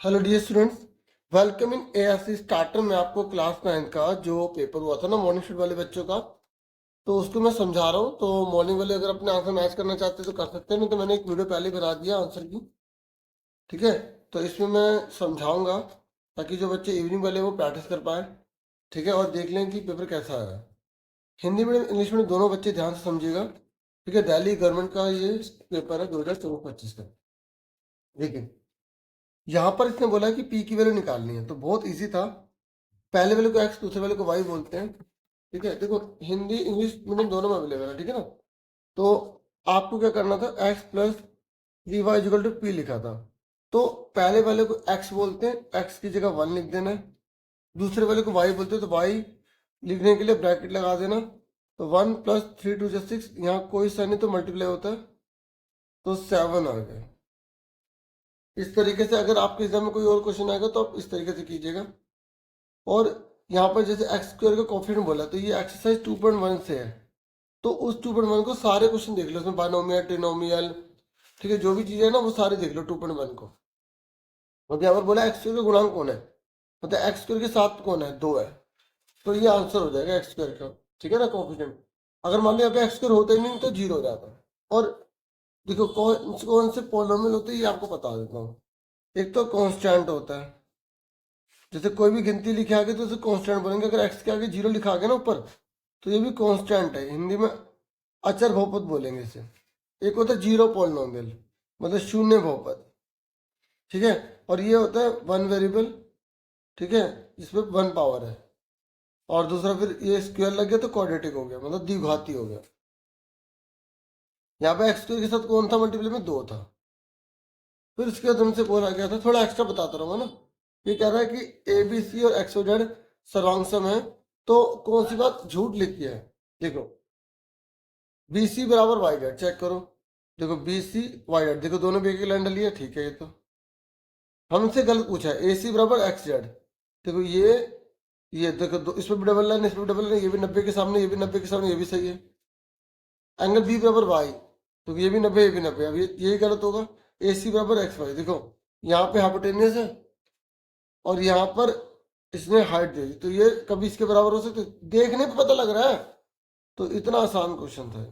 Hello dear students, welcome in ASC starter में आपको class 9 का जो पेपर हुआ था ना मॉर्निंग शिफ्ट वाले बच्चों का, तो उसको मैं समझा रहा हूँ। तो मॉर्निंग वाले अगर अपने आंसर मैच करना चाहते हैं तो कर सकते हैं, नहीं तो मैंने एक वीडियो पहले बना दिया आंसर की। ठीक है, तो इसमें मैं समझाऊंगा ताकि जो बच्चे इवनिंग वाले वो प्रैक्टिस कर पाए। ठीक है, और देख लें कि पेपर कैसा आया। हिंदी मीडियम इंग्लिश मीडियम दोनों बच्चे ध्यान से समझिएगा। ठीक है, दिल्ली गवर्नमेंट का ये पेपर है 2024-25 का। देखिए, यहाँ पर इसने बोला है कि पी की वैल्यू निकालनी है, तो बहुत इजी था। पहले वाले को एक्स, दूसरे वाले को वाई बोलते हैं। ठीक है, देखो हिंदी इंग्लिश मीडियम दोनों में अवेलेबल है। ठीक है ना, तो आपको क्या करना था, X plus V Y equal to P लिखा था। तो पहले वाले को एक्स बोलते हैं, एक्स की जगह 1 लिख देना है। दूसरे वाले को वाई बोलते हैं, तो वाई लिखने के लिए ब्रैकेट लगा देना। तो 1+3 2 6, यहाँ कोई सा नहीं तो मल्टीप्लाई होता है, तो 7 आ गया। इस तरीके से अगर आपके एग्जाम में कोई और क्वेश्चन आएगा तो आप इस तरीके से कीजिएगा। और यहाँ पर जैसे एक्स स्क्वायर का कॉफिडेंट बोला, तो ये एक्सरसाइज 2.1 से है। तो उस 2.1 को सारे क्वेश्चन देख लो, उसमें बायनोमियल ट्रिनोमियल, ठीक है, जो भी चीजें है ना वो सारे देख लो 2.1 को। अब यहाँ पर बोला एक्स स्क्वायर का गुणांक कौन है, मतलब एक्स स्क्वायर के साथ कौन है, 2 है। तो ये आंसर हो जाएगा एक्स स्क्वायर का। ठीक है ना, कॉफिडेंट। अगर मान लो यहाँ पे एक्स स्क्वायर होता ही नहीं तो 0 हो जाता है। और देखो कौन कौन से पोलोमियल होते हैं ये आपको बता देता हूँ। एक तो कांस्टेंट होता है, जैसे कोई भी गिनती लिखे आगे तो उसे कांस्टेंट बोलेंगे। अगर एक्स के आगे 0 लिखा आ गया ना ऊपर, तो ये भी कांस्टेंट है, हिंदी में अचर बहुपद बोलेंगे इसे। एक होता है जीरो पॉलिनोमियल, मतलब शून्य बहुपद। ठीक है, और ये होता है वन वेरिएबल। ठीक है, जिसमें 1 पावर है। और दूसरा फिर ये स्क्वायर लग गया तो क्वाड्रेटिक हो गया, मतलब द्विघाती हो गया। यहाँ पे एक्स स्क्वायर के साथ कौन था मल्टीप्लाई में, 2 था। फिर उसके बाद हमसे बोला गया था, थोड़ा एक्स्ट्रा बताता रहूंगा ना। ये कह रहा है कि ए बी सी और एक्स वाई जेड सर्वांग सम है, तो कौन सी बात झूठ लिखी है। देखो बी सी बराबर वाई जेड, चेक करो। देखो बी सी वाई जेड, देखो दोनों भी एक लाइन डली है। ठीक है, ये तो हमसे गलत पूछा है। ए सी बराबर एक्स जेड, देखो ये देखो इसमें भी डबल लाइन, इसमें भी डबल लाइन, ये भी 90 के सामने, ये भी 90 के सामने, ये भी सही है। एंगल बी बराबर वाई, तो ये भी 90, ये भी 90, अब यही गलत होगा। ए सी बराबर एक्स वाई, देखो यहाँ पे हाइपोटेनियस है और यहाँ पर इसने हाइट दे दी, तो ये कभी इसके बराबर हो सकते, देखने पे पता लग रहा है। तो इतना आसान क्वेश्चन था।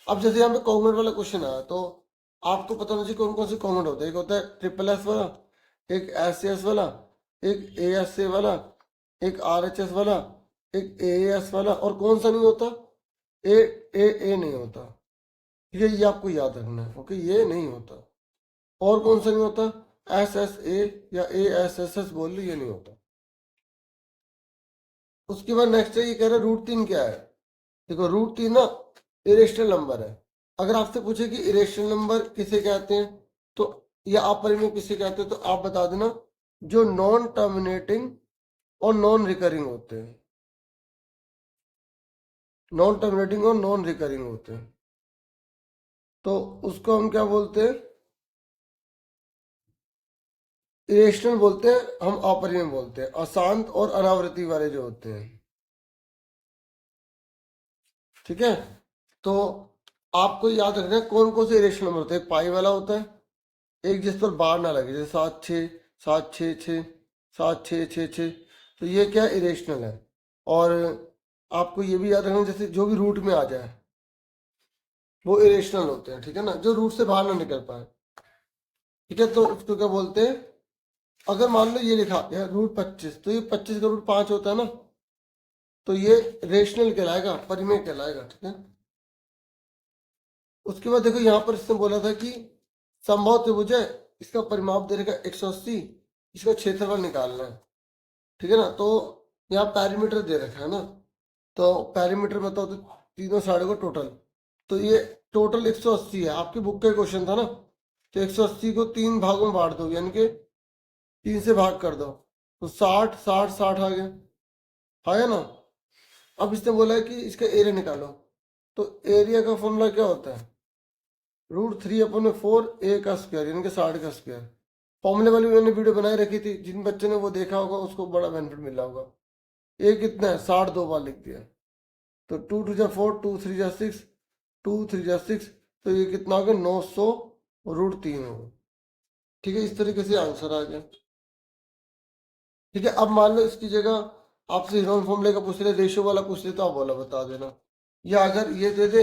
अब जैसे यहाँ पे कॉन्ग्रुएंट वाला क्वेश्चन आया, तो आपको पता होना चाहिए कौन कौन से कॉन्ग्रुएंट होते हैं। एक होता है ट्रिपल एस वाला, एक एस एस वाला, एक ए एस ए वाला, एक आर एच एस वाला, एक ए एस वाला, और कौन सा नहीं होता, ए ए नहीं होता। ये आपको याद रखना है, ओके, ये नहीं होता। और कौन सा नहीं होता, एस एस ए या ए एस एस एस बोल लो, ये नहीं होता। उसके बाद नेक्स्ट है, ये कह रहा है रूट 3 क्या है। देखो रूट 3 ना इरेशनल नंबर है। अगर आपसे पूछे कि इरेशनल नंबर किसे कहते हैं, तो या अपरिमेय किसे कहते हैं, तो आप बता देना जो नॉन टर्मिनेटिंग और नॉन रिकरिंग होते हैं। नॉन टर्मिनेटिंग और नॉन रिकरिंग होते हैं, तो उसको हम क्या बोलते हैं, इरेशनल बोलते हैं, हम अपरिमेय बोलते हैं। अशांत और अनावृत्ति वाले जो होते हैं। ठीक है, तो आपको याद रखना है कौन कौन से इरेशनल नंबर होते हैं। एक पाई वाला होता है, एक जिस पर बार ना लगे, जैसे 7 6 7 6 6, 7 6 6 6, तो ये क्या इरेशनल है। और आपको ये भी याद रखना, जैसे जो भी रूट में आ जाए वो इरेशनल होते हैं। ठीक है ना, जो रूट से बाहर ना निकल पाए। ठीक है, तो उसको क्या बोलते हैं, अगर मान लो ये लिखा है रूट 25, तो ये 25 का रूट 5 होता है ना, तो ये रेशनल कहलाएगा, परिमेय कहलाएगा। ठीक है, उसके बाद देखो यहाँ पर इसने बोला था कि संभव त्रिभुज है, इसका परिमाप दे रखा 180, इसका क्षेत्रफल निकालना है। ठीक है ना, तो यहाँ पैरीमीटर दे रखा है ना, तो पैरीमीटर बताओ तो तीनों साइड को टोटल, तो ये टोटल 180 है। आपकी बुक का क्वेश्चन था ना, तो 180 को 3 भागों में बांट दो, यानी कि 3 से भाग कर दो, तो 60 60 60 आ गया, है ना। अब इसने बोला है कि इसका एरिया निकालो, तो एरिया का फॉर्मूला क्या होता है, √3/4 ए का स्क्वायर, यानी कि 60 का स्क्वायर। फॉर्मूले वाली मैंने वीडियो बनाई रखी थी, जिन बच्चे ने वो देखा होगा उसको बड़ा बेनिफिट मिला होगा। ए कितना है, 60 2 बार लिख दिया, तो 2 2 4, 2 3 6, 2 3 6, तो ये कितना हो गया, 900 √3 होगा। ठीक है, इस तरीके से आंसर आ गया। ठीक है, अब मान लो इसकी जगह आपसे यूनिफॉर्म फॉर्मूले का पूछ ले, रेशियो वाला पूछ ले, तो आप बोला बता देना। या अगर ये दे दे,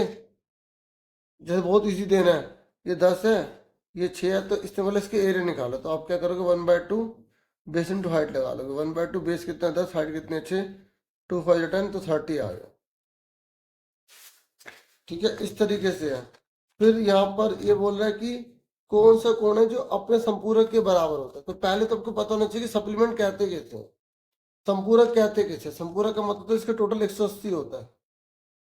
जैसे बहुत इजी देना है, ये 10 है, ये 6 है, तो इससे बोला इसके एरिया निकालो, तो आप क्या करोगे, 1/2 बेस इंटू हाइट लगा लोगे। 1/2 बेस कितना है 10, हाइट कितने 6, 2 5 10, तो 30 आ गया। ठीक है, इस तरीके से है। फिर यहाँ पर ये बोल रहा है कि कौन सा कोण है जो अपने संपूरक के बराबर होता है। तो पहले तो आपको पता होना चाहिए कि सप्लीमेंट कहते कैसे हैं, संपूरक कहते कैसे। संपूरक का मतलब तो इसका टोटल 180 होता है,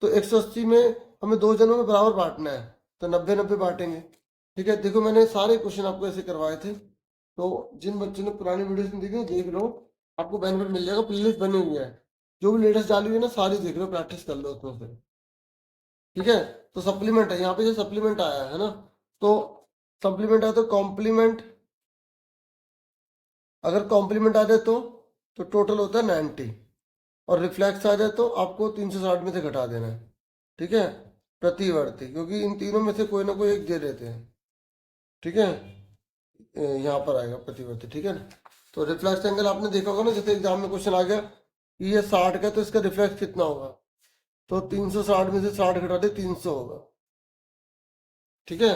तो 180 में हमें दो जनों में बराबर बांटना है, तो 90-90 बांटेंगे। ठीक है, देखो मैंने सारे क्वेश्चन आपको ऐसे करवाए थे, तो जिन बच्चों ने पुरानी वीडियोस में देखी देख लो, आपको बेनिफिट मिल जाएगा। प्लेलिस्ट बनी हुई है, जो भी लेटेस्ट डाली हुई है ना सारी देख लो, प्रैक्टिस कर लो उसमें से। ठीक है, तो सप्लीमेंट है यहाँ पे, जो सप्लीमेंट आया है ना, तो सप्लीमेंट आया तो कॉम्प्लीमेंट, अगर कॉम्प्लीमेंट आ जाए तो टोटल होता है 90, और रिफ्लेक्स आ जाए तो आपको 360 में से घटा देना है। ठीक है, प्रतिवर्ती, क्योंकि इन तीनों में से कोई ना कोई एक दे देते हैं। ठीक है, यहाँ पर आएगा प्रतिवर्ती। ठीक है ना, तो रिफ्लेक्स एंगल आपने देखा होगा ना, जैसे एग्जाम में क्वेश्चन आ गया कि ये 60 का, तो इसका रिफ्लेक्स कितना होगा, तो 360 में से 60 घटा दे, 300 होगा। ठीक है,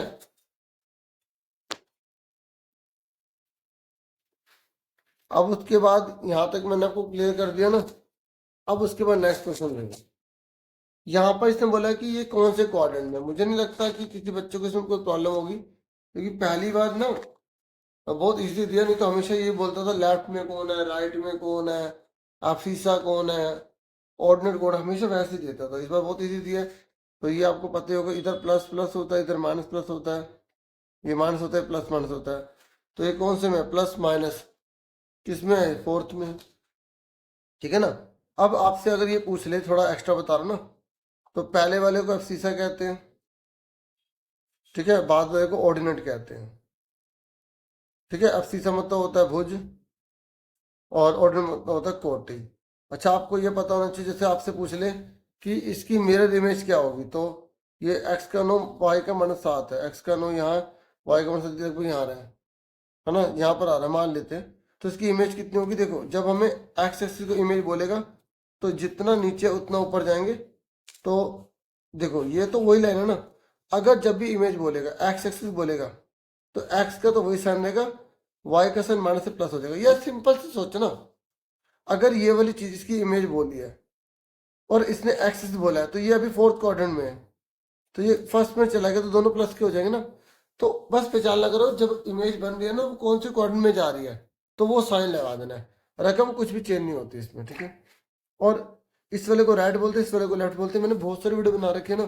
अब उसके बाद यहाँ तक मैंने आपको क्लियर कर दिया ना। अब उसके बाद नेक्स्ट क्वेश्चन लेंगे। यहाँ पर इसने बोला कि ये कौन से क्वाड्रेंट में, मुझे नहीं लगता कि किसी बच्चे को इसमें कोई प्रॉब्लम होगी, क्योंकि पहली बार ना बहुत इजी दिया। नहीं तो हमेशा ये बोलता था लेफ्ट में कौन है, राइट में कौन है, अफीसा कौन है, ऑर्डिनेट कोड हमेशा वैसे ही देता था। इस बार बहुत इजी दिया है, तो ये आपको पता ही होगा, इधर प्लस प्लस होता है, इधर माइनस प्लस होता है, ये माइनस होता है, प्लस माइनस होता है। तो ये कौन से में, प्लस माइनस किसमें है, फोर्थ में। ठीक है ना, अब आपसे अगर ये पूछ ले, थोड़ा एक्स्ट्रा बता रहा हूँ ना, तो पहले वाले को अफसीसा कहते हैं। ठीक है, बाद वाले को ऑर्डिनेट कहते हैं। ठीक है, अफसीसा मतलब होता है भुज, और ऑर्डिनेट मतलब होता है कोटि। अच्छा, आपको ये पता होना चाहिए, जैसे आपसे पूछ ले कि इसकी मिरर इमेज क्या होगी, तो ये एक्स का नो वाई का -7 है, एक्स का नो यहाँ, वाई का -7 यहाँ रहा है ना, यहाँ पर आ रहा है मान लेते हैं। तो इसकी इमेज कितनी होगी, देखो जब हमें एक्स एक्सिस को इमेज बोलेगा, तो जितना नीचे उतना ऊपर जाएंगे। तो देखो ये तो वही लाइन है ना, अगर जब भी इमेज बोलेगा, एक्स एक्सिस बोलेगा, तो एक्स का तो वही साइन रहेगा, वाई का साइन माइनस से प्लस हो जाएगा। यह सिंपल से सोचो ना, अगर ये वाली चीज इसकी इमेज बोली है और इसने एक्सिस बोला है, तो ये अभी फोर्थ क्वाड्रेंट में है, तो ये फर्स्ट में चला गया, तो दोनों प्लस के हो जाएंगे ना। तो बस पहचान करो, जब इमेज बन रही है ना, वो कौन से क्वाड्रेंट में जा रही है, तो वो साइन लगा देना है। रकम कुछ भी चेंज नहीं होती इसमें। ठीक है, और इस वाले को राइट बोलते हैं, इस वाले को लेफ्ट बोलते हैं। मैंने बहुत सारी वीडियो बना रखी है ना,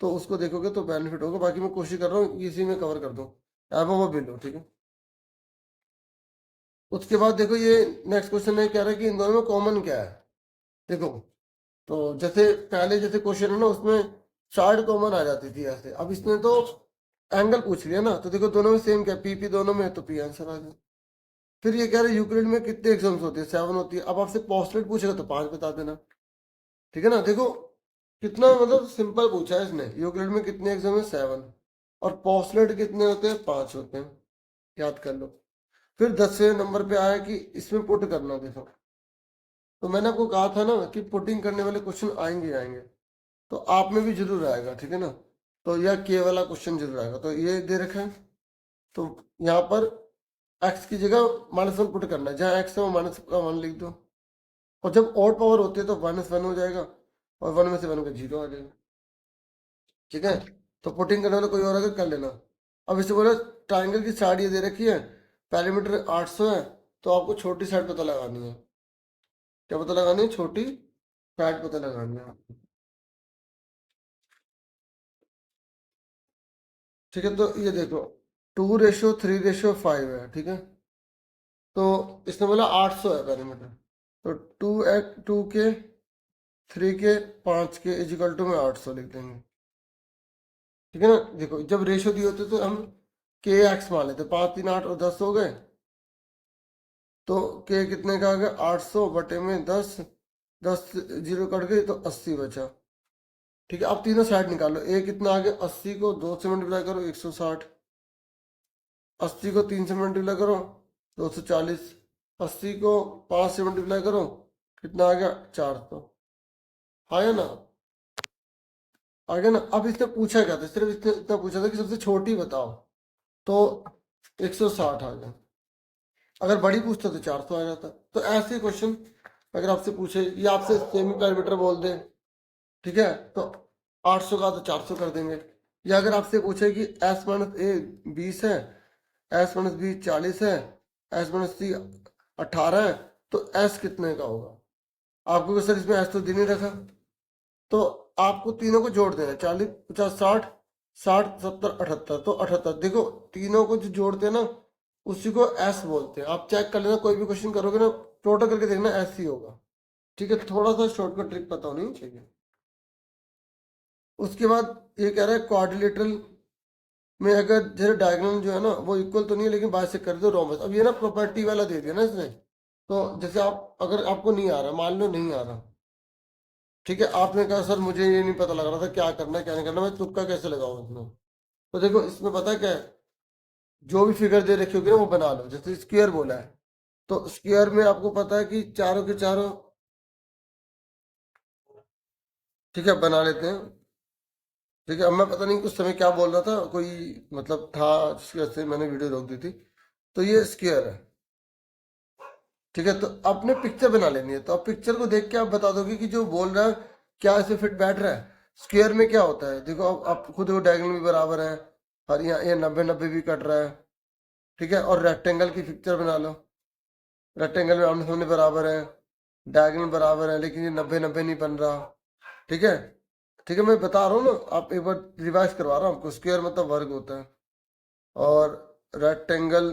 तो उसको देखोगे तो बेनिफिट होगा। बाकी मैं कोशिश कर रहा हूँ इसी में कवर कर दूँ, अब वो बिलो। ठीक है, उसके बाद देखो ये नेक्स्ट क्वेश्चन है, कह रहा है कि इन दोनों में कॉमन क्या है। देखो, तो जैसे पहले जैसे क्वेश्चन है ना, उसमें साइड कॉमन आ जाती थी ऐसे, अब इसने तो एंगल पूछ लिया ना, तो देखो दोनों में सेम क्या, पी पी दोनों में, तो पी आंसर आ गया। फिर ये कह रहे हैं यूक्लिड में कितने एग्जाम्स होती है, 7 होती है। अब आपसे पोस्टलेट पूछेगा तो 5 बता देना। ठीक है ना, देखो कितना मतलब सिंपल पूछा है इसने, यूक्लिड में कितने एग्जाम है, 7, और पोस्टलेट कितने होते हैं, 5 होते हैं, याद कर लो। फिर 10वें नंबर पे आया कि इसमें पुट करना। देखो, तो मैंने आपको कहा था ना कि पुटिंग करने वाले क्वेश्चन आएंगे आएंगे, तो आप में भी जरूर आएगा। ठीक है ना, तो यह के वाला क्वेश्चन जरूर आएगा। तो ये दे रखा है, तो यहाँ पर एक्स की जगह -1 पुट करना है, जहाँ एक्स है वो -1 लिख दो, और जब ऑड पावर होती है तो -1 हो जाएगा, और 1 में से 1 का 0 आ जाएगा। ठीक है, तो पुटिंग करने वाला कोई और अगर कर लेना। अब इसे बोला ट्राइंगल की साइड ये दे रखी है, पैरामीटर 800 है, तो आपको छोटी साइड पता लगानी है। क्या पता लगानी है, छोटी साइड पता लगानी है। ठीक है, तो ये देखो 2:3:5 है। ठीक है, तो इसने बोला 800 है पैरामीटर, तो 2 के 3 के 5 के में 800 लिख देंगे। ठीक है ना, देखो जब रेशियो दिए होते तो हम के एक्स मान लेते, 5 3 8 और 10 हो गए, तो के कितने का आ गया, 800 बटे में 10, 10 जीरो कट गई तो 80 बचा। ठीक है, अब तीनों साइड निकालो, ए कितना आ गया, 80 को 2 से मल्टीप्लाई करो 160, 80 को 3 से मल्टीप्लाई करो 240, 80 को 5 से मल्टीप्लाई करो, कितना आ गया 400। आया ना, आ गया ना। अब इसने पूछा क्या था, सिर्फ इसने इतना पूछा था कि सबसे छोटी बताओ, तो 160 आ गया। अगर बड़ी पूछता तो 400 आ जाता। तो ऐसे क्वेश्चन अगर आपसे पूछे या आपसे सेमी पैरामीटर बोल दे, ठीक है, तो 800 का तो 400 कर देंगे। या अगर आपसे पूछे कि एस माइनस ए 20 है, एस माइनस बी 40 है, एस माइनस सी 18 है, तो एस कितने का होगा। आपको तो सर इसमें एस तो दे नहीं रखा, तो आपको तीनों को जोड़ देना, 40 50 60, 60 70 78, तो 78। देखो तीनों को जो जोड़ते हैं ना, उसी को एस बोलते हैं। आप चेक कर लेना, कोई भी क्वेश्चन करोगे ना, टोटल करके देखना एस ही होगा। ठीक है, थोड़ा सा शॉर्टकट ट्रिक पता होनी चाहिए। उसके बाद ये कह रहा है क्वाड्रिलेटरल में अगर जैसे डायगोनल जो है ना वो इक्वल तो नहीं है, लेकिन बाइसेक्ट कर दो रोम्बस। अब ये ना प्रॉपर्टी वाला दे दिया ना इसने, तो जैसे आप अगर आपको नहीं आ रहा, मान लो नहीं आ रहा, ठीक है, आपने कहा सर मुझे ये नहीं पता लग रहा था क्या करना है क्या नहीं करना, मैं तुक्का कैसे लगाऊं इसमें। तो देखो इसमें पता है क्या है, जो भी फिगर दे रखी होगी ना वो बना लो। जैसे स्क्वायर बोला है, तो स्क्वायर में आपको पता है कि चारों के चारों, ठीक है, बना लेते हैं। ठीक है, अब मैं पता नहीं उस समय क्या बोल रहा था, कोई मतलब था जिसकी वजह से मैंने वीडियो रोक दी थी। तो ये स्क्वायर है, ठीक है, तो आपने पिक्चर बना लेनी है। तो आप पिक्चर को देख के आप बता दोगे कि जो बोल रहा है क्या इसे फिट बैठ रहा है। स्क्वायर में क्या होता है, देखो आप खुद वो डायगोनल भी बराबर है, और यहाँ ये 90 90 भी कट रहा है, ठीक है। और रेक्टेंगल की पिक्चर बना लो, रेक्टेंगल में आमने सामने बराबर है, डायगोनल बराबर है, लेकिन ये 90 90 नहीं बन रहा, ठीक है। ठीक है, मैं बता रहा हूँ ना, आप एक बार रिवाइज करवा रहा हूँ आपको। स्क्वायर मतलब वर्ग होता है, और रेक्टेंगल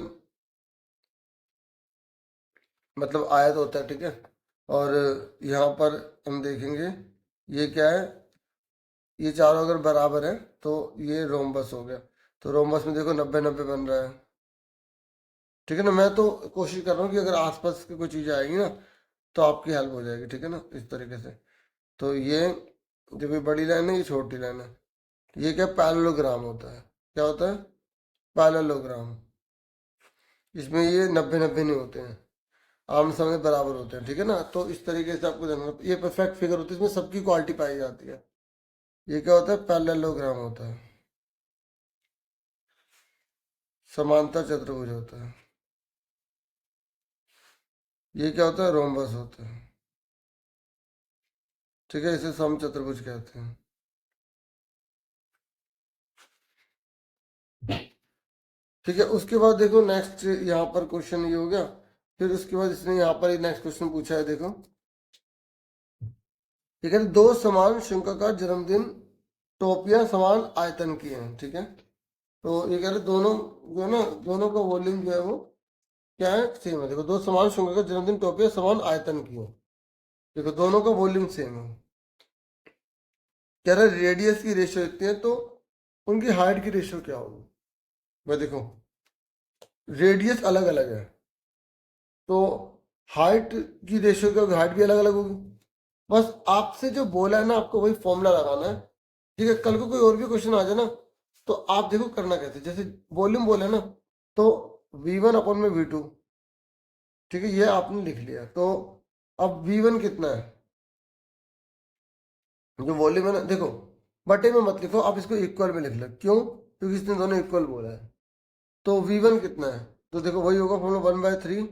मतलब आयत होता है, ठीक है। और यहाँ पर हम देखेंगे ये क्या है, ये चारों अगर बराबर है तो ये रोम्बस हो गया। तो रोम्बस में देखो 90 90 बन रहा है, ठीक है ना। मैं तो कोशिश कर रहा हूँ कि अगर आसपास की कोई चीज़ आएगी ना तो आपकी हेल्प हो जाएगी, ठीक है ना, इस तरीके से। तो ये जो भी बड़ी लाइन है ये छोटी लाइन है, ये क्या पैरेललोग्राम होता है। क्या होता है, पैरेललोग्राम। इसमें ये 90 90 नहीं होते हैं, आम सामने बराबर होते हैं, ठीक है ना। तो इस तरीके से आपको जानना, ये परफेक्ट फिगर होती है, इसमें सबकी क्वालिटी पाई जाती है। ये क्या होता है, पैरेललोग्राम होता है। समांतर चतुर्भुज होता है। ये क्या होता है, रोम्बस होता है, ठीक है, इसे समचतुर्भुज कहते हैं। ठीक है, उसके बाद देखो नेक्स्ट यहाँ पर क्वेश्चन ये हो गया। फिर उसके बाद इसने यहाँ पर नेक्स्ट क्वेश्चन पूछा है, देखो ये कहते हैं, दो समान शंक्वाकार जन्मदिन टोपियां समान आयतन की हैं, ठीक है। तो ये कह रहे दोनों जो है ना, दोनों का वॉल्यूम जो है वो क्या है, सेम है। देखो दो समान शंक्वाकार जन्मदिन टोपियां समान आयतन की हैं, देखो दोनों का वॉल्यूम सेम है। कह रहा है रेडियस की रेशियो इतनी है, तो उनकी हाइट की रेशियो क्या होगी। भाई देखो रेडियस अलग अलग है, तो हाइट की रेशियो क्या होगी, हाइट भी अलग अलग होगी। बस आपसे जो बोला है ना, आपको वही फॉर्मूला लगाना है, ठीक है। कल को कोई और भी क्वेश्चन आ जाए ना, तो आप देखो करना कैसे। जैसे वॉल्यूम बोले ना, तो V1/V2, ठीक है, ये आपने लिख लिया। तो अब V1 कितना है, जो वॉल्यूम है ना, देखो बटे में मत लिखो, आप इसको इक्वल में लिख लो। क्यों, क्योंकि इसने दोनों इक्वल बोला है। तो V1 कितना है, तो देखो वही होगा formula 1/3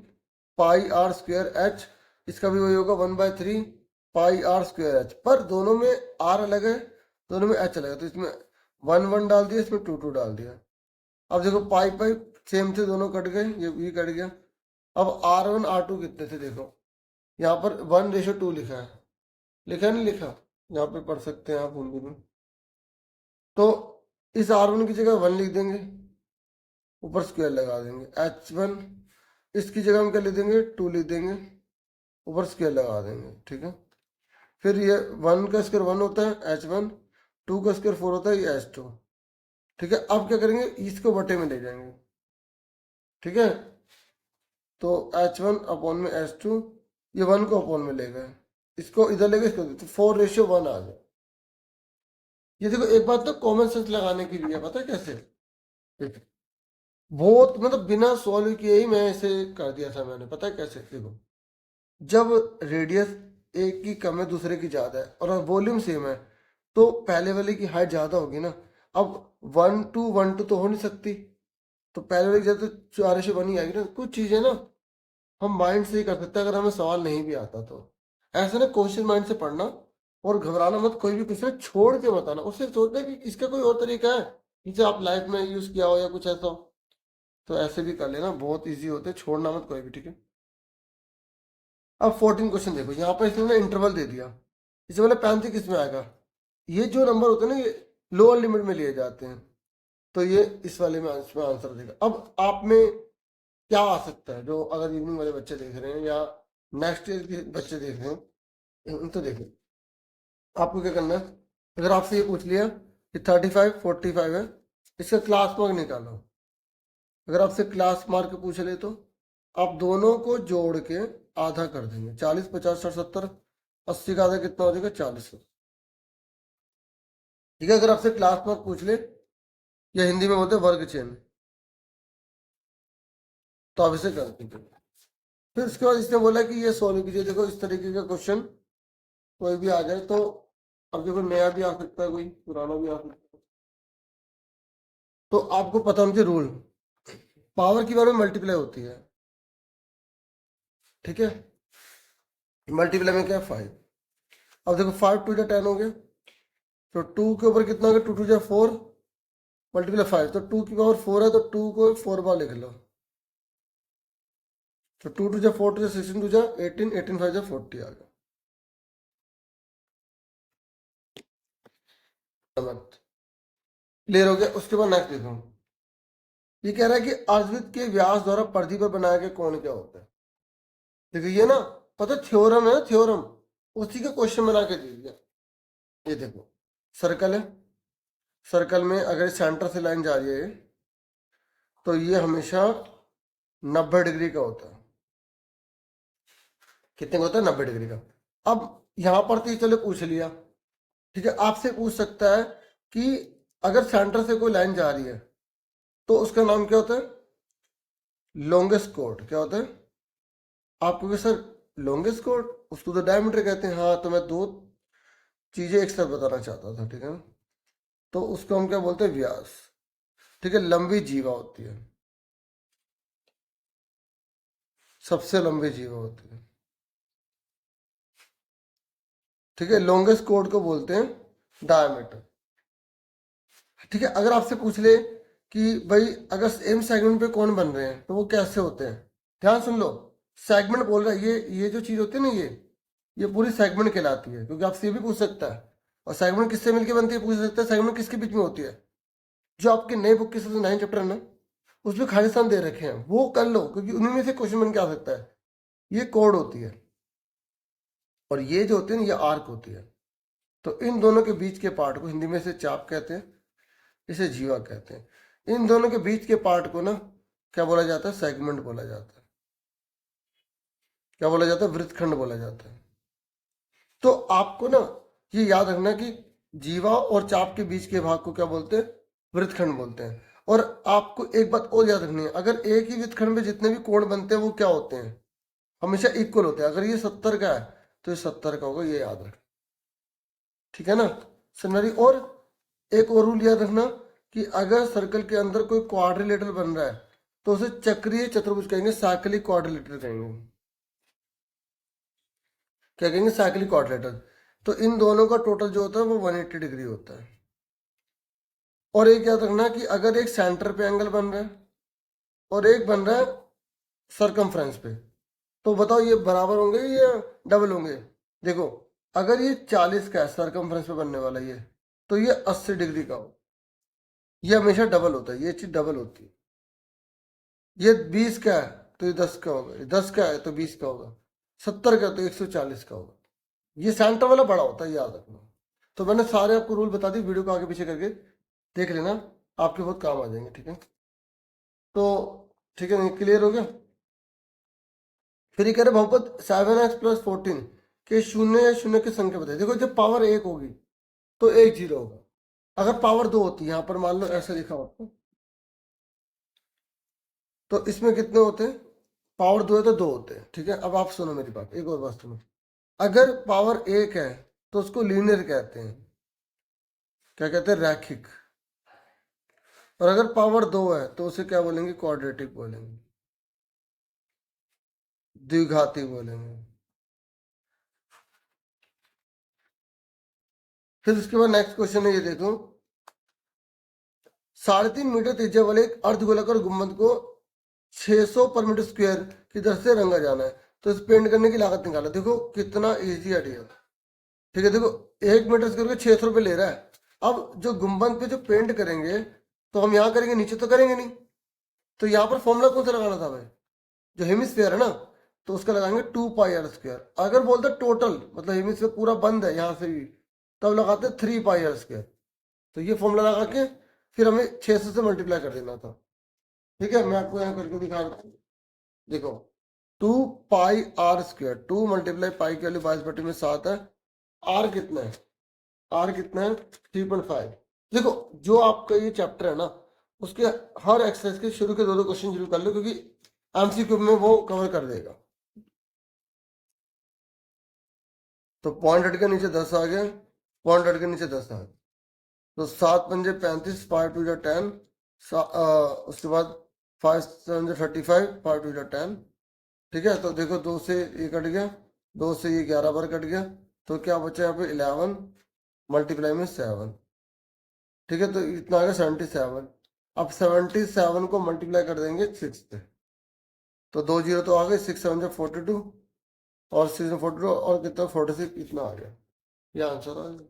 pi R square H. इसका भी वही होगा 1/3 पाई आर स्क्वेयर एच। पर दोनों में आर अलग है, दोनों में एच अलग है, तो इसमें 1 1 डाल दिया, इसमें 2 2 डाल दिया। अब देखो पाई पाई सेम थे, दोनों कट गए, ये भी कट गया। अब R1 R2 कितने थे, देखो यहाँ पर 1:2 लिखा है, लिखा नहीं लिखा, यहाँ पे पढ़ सकते हैं आप हिंदी में। तो इस R1 की जगह 1 लिख देंगे, ऊपर स्क्वायर लगा देंगे। H1 इसकी जगह हम क्या लिख देंगे, 2 लिख देंगे, ऊपर स्क्वायर लगा देंगे, ठीक है। फिर ये 1 का स्क्वायर 1 होता है H1, 2 का स्क्वायर 4 होता है ये H2, ठीक है। अब क्या करेंगे, इसको बटे में ले जाएंगे, ठीक है। तो H1/H2, ये 1 को अपॉन में ले गए, इसको इधर ले गए, इसको तो 4:1 आ गया। ये देखो एक बात तो कॉमन सेंस लगाने के लिए, पता है कैसे, बहुत मतलब बिना सॉल्व किए ही मैं इसे कर दिया था मैंने। पता है कैसे? देखो, जब रेडियस एक की कम है दूसरे की ज़्यादा है और वॉल्यूम सेम है, तो पहले वाले की हाइट ज़्यादा होगी ना। अब 1 2 1 2 तो हो नहीं सकती, तो पहले वाले की ज़्यादा तो 4/1 ही आएगी ना। कुछ चीज़ें ना हम माइंड से ही कर सकते हैं अगर हमें सवाल नहीं भी आता तो। ऐसे ना क्वेश्चन माइंड से पढ़ना और घबराना मत। कोई भी क्वेश्चन छोड़ के बताना, उससे सोचना कि इसका कोई और तरीका है जिसे आप लाइफ में यूज़ किया हो या कुछ ऐसा हो, तो ऐसे भी कर लेना। बहुत ईजी होते हैं, छोड़ना मत कोई भी, ठीक है। अब 14 क्वेश्चन देखो, यहाँ पर इसने ना इंटरवल दे दिया। इसे बोले 35 किस में आएगा? ये जो नंबर होते हैं ना, ये लोअर लिमिट में लिए जाते हैं, तो ये इस वाले में इसमें आंसर देगा। अब आप में क्या आ सकता है, जो अगर इवनिंग वाले बच्चे देख रहे हैं या नेक्स्ट ईयर के बच्चे देख रहे हैं, तो देखो आपको क्या करना है। अगर आपसे ये पूछ लिया कि 35 45 है, इसका क्लास मार्क निकालो। अगर आपसे क्लास मार्क पूछ ले तो आप दोनों को जोड़ के आधा कर देंगे। 40 50 60 70 80 का आधा कितना हो जाएगा? 40। ठीक है। अगर आपसे क्लास मार्क पूछ ले, या हिंदी में बोलते हैं वर्ग चिन्ह, तो आप इसे कर दीजिए। फिर उसके बाद इसने बोला कि ये सोल्व कीजिए। देखो इस तरीके का क्वेश्चन कोई भी आ जाए तो, अब देखो नया भी आ सकता है, कोई पुराना भी आ सकता है, तो आपको पता होना चाहिए रूल। पावर की बार में मल्टीप्लाई होती है, ठीक है। मल्टीप्लाई में क्या है? 5। अब देखो 5 2 10 हो गया, तो 2 के ऊपर कितना हो गया? 2 2 4 मल्टीप्लाई 5, तो 2 की पावर 4 है, तो 2 को 4 बार लिख लो। तो 2 2 4 2 16 2 18 18 5 40 आ गया। मत क्लियर हो गया? उसके बाद नेक्स्ट देखो, ये कह रहा है कि अर्धवृत्त के व्यास द्वारा परिधि पर बनाया गया कोण क्या होता है। देखो ये ना, पता थ्योरम है, थ्योरम उसी का क्वेश्चन बना के दे दिया। ये देखो सर्कल है, सर्कल में अगर सेंटर से लाइन जा रही है तो ये हमेशा 90 डिग्री का होता है। कितने का होता है? 90 डिग्री का। अब यहां पर तो चलो पूछ लिया, ठीक है। आपसे पूछ सकता है कि अगर सेंटर से कोई लाइन जा रही है तो उसका नाम क्या होता है? Longest code. क्या होता है? आपको कि सर लॉन्गेस्ट कोड, उसको तो डायमीटर कहते हैं। हाँ, तो मैं दो चीजें एक साथ बताना चाहता था, ठीक है ना। तो उसको हम क्या बोलते हैं? व्यास। ठीक है। लंबी जीवा होती है, सबसे लंबी जीवा होती है, ठीक है। लॉन्गेस्ट कोड को बोलते हैं डायमीटर। ठीक है। अगर आपसे पूछ ले कि भाई अगर सेम सेगमेंट पे कौन बन रहे हैं तो वो कैसे होते हैं, ध्यान सुन लो। सेगमेंट बोल रहा है, ये जो चीज होती है ना, ये पूरी सेगमेंट कहलाती है, क्योंकि आपसे ये भी पूछ सकता है। और सेगमेंट किससे मिलकर बनती है पूछ सकता है। सेगमेंट किसके बीच में होती है? जो आपके नए बुक के सबसे 9 चैप्टर है ना, उसमें खाली स्थान दे रखे हैं, वो कर लो, क्योंकि उन्हीं में से क्वेश्चन बन के आ सकता है। ये कोड होती है, और ये जो होती है ना, ये आर्क होती है। तो इन दोनों के बीच के पार्ट को हिंदी में से चाप कहते हैं, इसे जीवा कहते हैं। इन दोनों के बीच के पार्ट को ना क्या बोला जाता है? सेगमेंट बोला जाता है। क्या बोला जाता है? वृत्तखंड बोला जाता है। तो आपको ना ये याद रखना कि जीवा और चाप के बीच के भाग को क्या बोलते हैं? वृत्तखंड बोलते हैं। और आपको एक बात और याद रखनी है, अगर एक ही वृत्तखंड में जितने भी कोण बनते हैं वो क्या होते हैं? हमेशा इक्वल होते हैं। अगर ये 70 का है तो ये 70 का होगा, ये याद रखना, ठीक है ना। सनमरी, और एक और रूल याद रखना कि अगर सर्कल के अंदर कोई क्वाड्रिलेटरल बन रहा है तो उसे चक्रीय चतुर्भुज कहेंगे, साइक्लिक क्वाड्रिलेटरल कहेंगे। क्या कहेंगे? Cyclic quadrilateral. तो इन दोनों का टोटल जो होता है वो 180 डिग्री होता है। और एक याद रखना कि अगर एक सेंटर पे एंगल बन रहा है और एक बन रहा है सरकमफ्रेंस पे, तो बताओ ये बराबर होंगे या डबल होंगे? देखो, अगर ये 40 का है सरकमफ्रेंस पे बनने वाला ये, तो ये 80 डिग्री का हो। ये हमेशा डबल होता है, ये चीज डबल होती है। ये 20 का है तो ये 10 का होगा, ये 10 का है तो 20 का होगा, 70 का तो 140 का होगा। ये सेंटर वाला बड़ा होता है, याद रखना। तो मैंने सारे आपको रूल बता दी, वीडियो को आगे पीछे करके देख लेना, आपके बहुत काम आ जाएंगे, ठीक है। तो ठीक है, क्लियर हो गया? फिर ये कह रहे बहुपद 7x + 14 के शून्य या शून्य की संख्या बताइए। देखो जब पावर 1 होगी तो एक जीरो होगा। अगर पावर 2 होती है, यहाँ पर मान लो ऐसा लिखा हो, तो इसमें कितने होते हैं? पावर 2 है तो 2 होते हैं। ठीक है, अब आप सुनो मेरी बात, एक और बात सुनो। अगर पावर 1 है तो उसको लीनियर कहते हैं, क्या कहते हैं? रैखिक। और अगर पावर 2 है तो उसे क्या बोलेंगे? क्वाड्रेटिक बोलेंगे, द्विघाती बोलेंगे। फिर उसके बाद नेक्स्ट क्वेश्चन है, ये देखो। 3.5 मीटर त्रिज्या वाले एक अर्धगोलाकार गुंबद को 600 पर मीटर स्क्वायर की दर से रंगा जाना है, तो इस पेंट करने की लागत निकालो। देखो कितना इजी आइडिया। ठीक है, देखो 1 मीटर स्क्वायर के 600 रुपये ले रहा है। अब जो गुंबद पे जो पेंट करेंगे तो हम यहाँ करेंगे, नीचे तो करेंगे नहीं। तो यहाँ पर फॉर्मूला कौन सा लगाना था भाई? जो हेमिस्फीयर है ना, तो उसका लगाएंगे 2 पाई r स्क्वायर। अगर बोलते टोटल मतलब हेमिस्फीयर पूरा बंद है यहाँ से भी, तब लगाते 3 पाई r स्क्वायर। तो ये फॉर्मूला लगा के फिर हमें 600 से मल्टीप्लाई कर देना था। ठीक है, मैं आपको यहाँ करके दिखा रहा हूँ। देखो 2 पाई r स्क्वायर, 2 मल्टीप्लाई पाई की वैल्यू 22/7 है। आर कितना है? आर कितना है? 3.5। देखो जो आपका ये चैप्टर है ना, उसके हर एक्सरसाइज के शुरू के 2-2 क्वेश्चन जरूर कर लो, क्योंकि एमसीक्यू में वो कवर कर देगा। तो पॉइंट हट के नीचे 10 आ गया, पॉइंट हट के नीचे 10 आ गया। तो 7×5 = 35, 5×2 = 10। उसके बाद 5×7 = 35, 5×2 = 10। ठीक है, तो देखो 2 से ये कट गया, 2 से ये 11 बार कट गया, तो क्या बचा यहाँ पे? 11 मल्टीप्लाई में 7। ठीक है, तो इतना आ गया 77। अब 77 को मल्टीप्लाई कर देंगे 6 से, तो 2 जीरो तो आ गए, 6×7 = 42, और 6×42 और कितना? 46। इतना आ गया, ये आंसर आ गया।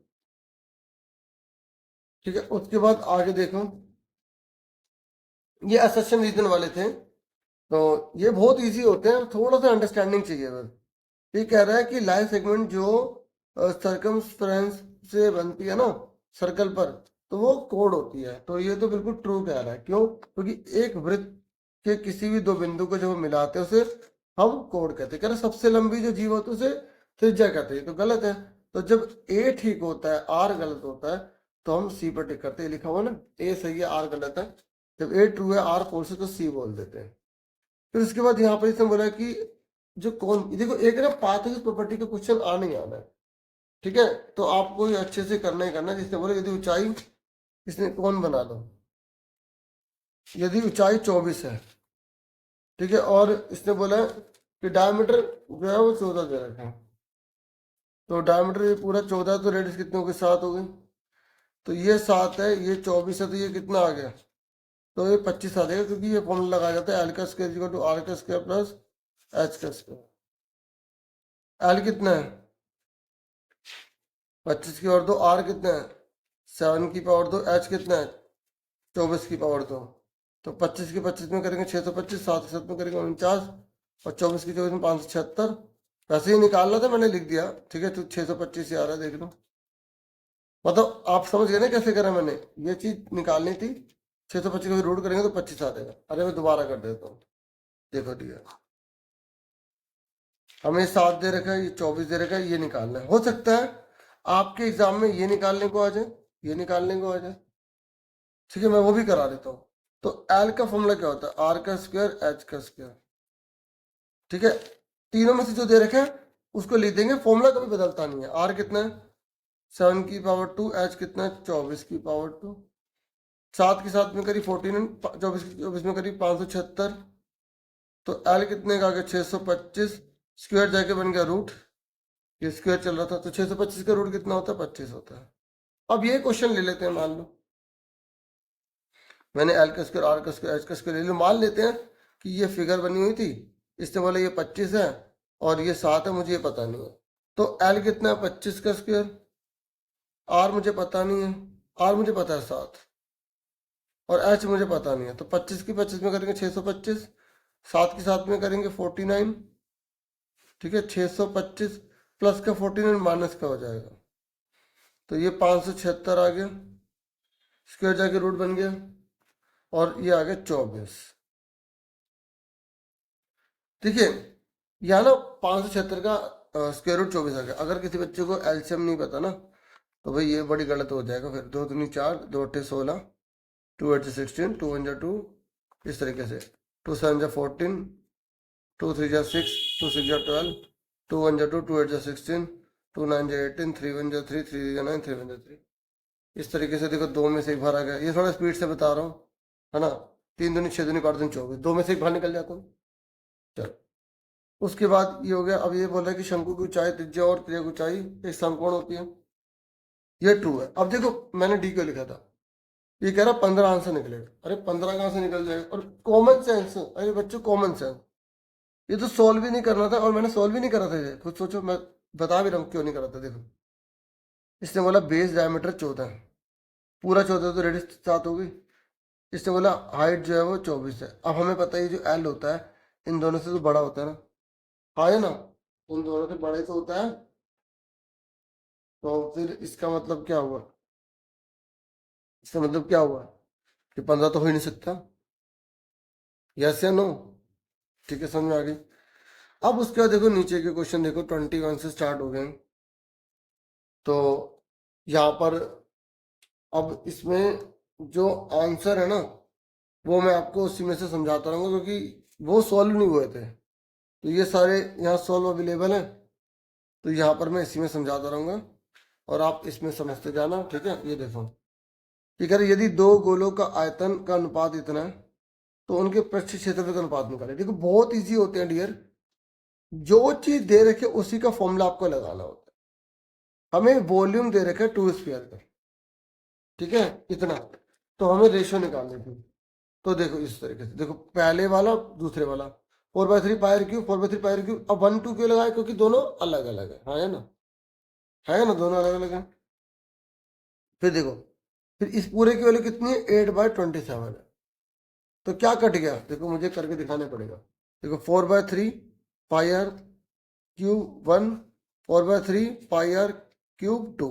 ठीक है, उसके बाद आगे देखो, ये असर्शन रीजन वाले थे, तो ये बहुत इजी होते हैं, थोड़ा सा अंडरस्टैंडिंग चाहिए बस। ये कह रहा है कि लाइन सेगमेंट जो सरकमफ्रेंस से बनती है ना सर्कल पर, तो वो कोड होती है। तो ये तो बिल्कुल ट्रू कह रहा है। क्यों? क्योंकि एक वृत्त के किसी भी 2 बिंदु को जब हम मिलाते हैं उसे हम कोड कहते हैं। कह रहे सबसे लंबी जो जीव होती है उसे त्रिज्या कहते हैं। तो गलत है। तो जब ए ठीक होता है, आर गलत होता है, तो हम सी पर टिक करते हैं। लिखा हुआ ना, ए सही है, आर गलत है। जब ए ट्रू है, आर फॉल्स है, तो सी बोल देते हैं। फिर उसके बाद यहाँ पर इसने बोला कि जो कौन, देखो एक ना पाथ प्रॉपर्टी का क्वेश्चन आने ही आना है। ठीक है, तो आपको ये अच्छे से करना ही करना है। जिसने बोला यदि ऊंचाई, इसने कौन बना लो, यदि ऊंचाई 24 है, ठीक है, और इसने बोला कि डायमीटर जो है वो 14 दे रखा है, तो डायमीटर ये पूरा 14, तो रेडियस कितने हो गए? 7 हो गई। तो ये 7 है, ये 24 है, तो ये कितना आ गया? तो ये 25 आ जाएगा, क्योंकि ये फॉर्मूला लगाया जाता है एल का स्क्वायर इक्वल टू आर का स्क्वायर प्लस एच का स्क्वायर। एल कितना है? 25 की पावर 2। आर कितना है? 7 की पावर 2। एच कितना है? 24 की पावर 2। तो 25 की 25 में करेंगे 625, 7 के 7 में करेंगे 49, और 24 की 24 में 576। वैसे ही निकालना था, मैंने लिख दिया। ठीक है, तो 625 ही आ रहा है, देख लो। मतलब आप समझ गए ना कैसे करा मैंने? ये चीज निकालनी थी। 625 का रूट करेंगे तो 25 आ जाएगा। अरे मैं दोबारा कर देता हूँ, देखो ठीक है। हमें 7 दे रखा है, ये 24 दे रखा है, ये निकालना है। हो सकता है आपके एग्जाम में ये निकालने को आ जाए, ये निकालने को आ जाए। ठीक है, मैं वो भी करा देता हूँ। तो एल का फॉर्मूला क्या होता है? आर का स्क्वायर एच का स्क्वायर। ठीक है, तीनों में से जो दे रखे हैं उसको लिख देंगे, फॉर्मूला कभी बदलता नहीं है। आर कितना है? 7 की पावर 2। एच कितना है? 24 की पावर 2। 7 के साथ में करी 14, 24 की 24 में करी 576। तो एल कितने का आ गया? 625। स्क्वायर जाके बन गया रूट, ये स्क्वायर चल रहा था, तो 625 का रूट कितना होता है? 25 होता है। अब ये क्वेश्चन ले लेते हैं, मान लो मैंने एल का स्क्वायर, आर का स्क्वायर, एच का स्क्वायर ले लो। मान लेते हैं कि ये फिगर बनी हुई थी, इससे बोले ये 25 है और ये 7 है, मुझे ये पता नहीं है। तो एल कितना है? 25 का स्क्वायर। आर मुझे पता नहीं है, आर मुझे पता है 7, और एच मुझे पता नहीं है। तो 25 की 25 में करेंगे 625, 7 के साथ में करेंगे 49। ठीक है, 625 प्लस का 49 माइनस का हो जाएगा, तो ये 576 आ गया, स्क्वायर जाके रूट बन गया, और ये आ गया 24। देखिए यहाँ ना 576 का स्क्वायर रूट 24 आ गया। अगर किसी बच्चे को एलसीएम नहीं पता ना, तो भाई ये बड़ी गलत हो जाएगा। फिर 2 दूनी 4, 2 8 16, 2 8 16, 2 1 2, इस तरीके से 2 7 जा 14, 2 3 जा 6, 2 6 जा 12, 2 1 जा 2, 2 8 जा 16, 2 9 जा 18, 3 1 जा 3, 3 जा 9, 3 1 जा 3। इस तरीके से देखो दो में से एक बाहर आ गया। ये थोड़ा स्पीड से बता रहा हूँ, है ना। 3 दूनी 6 दूनी 8 दूनी 24, दो में से एक बाहर निकल जाता हूँ। चलो, उसके बाद ये हो गया। अब ये बोल रहा है कि शंकु की ऊंचाई त्रिज्या और त्रिज्या की ऊंचाई एक समकोण होती है। ये ट्रू है। अब देखो मैंने डी क्यों लिखा था, ये कह रहा 15 आंसर निकलेगा। अरे 15 कहाँ से निकल जाएगा? और कॉमन सेंस, अरे बच्चों कॉमन सेंस, ये तो सॉल्व भी नहीं करना था, और मैंने सॉल्व भी नहीं करा था ये। खुद सोचो, मैं बता भी रहा हूँ क्यों नहीं करा था। देखो इसने बोला बेस डायमीटर 14 है, पूरा 14 तो रेडियस 7 होगी। इसने बोला हाइट जो है वो 24 है। अब हमें पता है ये जो एल होता है इन दोनों से तो बड़ा होता है ना, हाँ है ना, इन दोनों से बड़े तो होता है। तो फिर इसका मतलब क्या हुआ? इसका मतलब क्या हुआ कि 15 तो हो ही नहीं सकता। यस या नो? ठीक है, समझ में आ गई। अब उसके बाद देखो नीचे के क्वेश्चन देखो, 21 से स्टार्ट हो गए। तो यहाँ पर अब इसमें जो आंसर है ना, वो मैं आपको उसी में से समझाता रहूँगा, क्योंकि वो सॉल्व नहीं हुए थे। तो ये सारे यहाँ सॉल्व अवेलेबल हैं, तो यहाँ पर मैं इसी में समझाता रहूँगा और आप इसमें समझते जाना। ठीक है, ये देखो ये कह रहे यदि दो गोलों का आयतन का अनुपात इतना है तो उनके पृष्ठ क्षेत्रफल का अनुपात निकालें। देखो बहुत इजी होते हैं डियर, जो चीज दे रखे उसी का फॉर्मूला आपको लगाना होता है। हमें वॉल्यूम दे रखे 2 स्क्वायर का, ठीक है, इतना, तो हमें रेशियो निकालनी थी। तो देखो इस तरीके से, देखो पहले वाला दूसरे वाला, 4/3 पायर क्यूब, 4/3 पायर क्यूब। अब 1 2 क्यों लगाए? क्योंकि दोनों अलग अलग है, हाँ है ना, है ना, दोनों अलग अलग है। फिर देखो, फिर इस पूरे की वैल्यू कितनी है? 8/27 है। तो क्या कट गया? देखो मुझे करके दिखाना पड़ेगा। देखो 4/3 pi r cube 1, 4/3 pi r cube 2,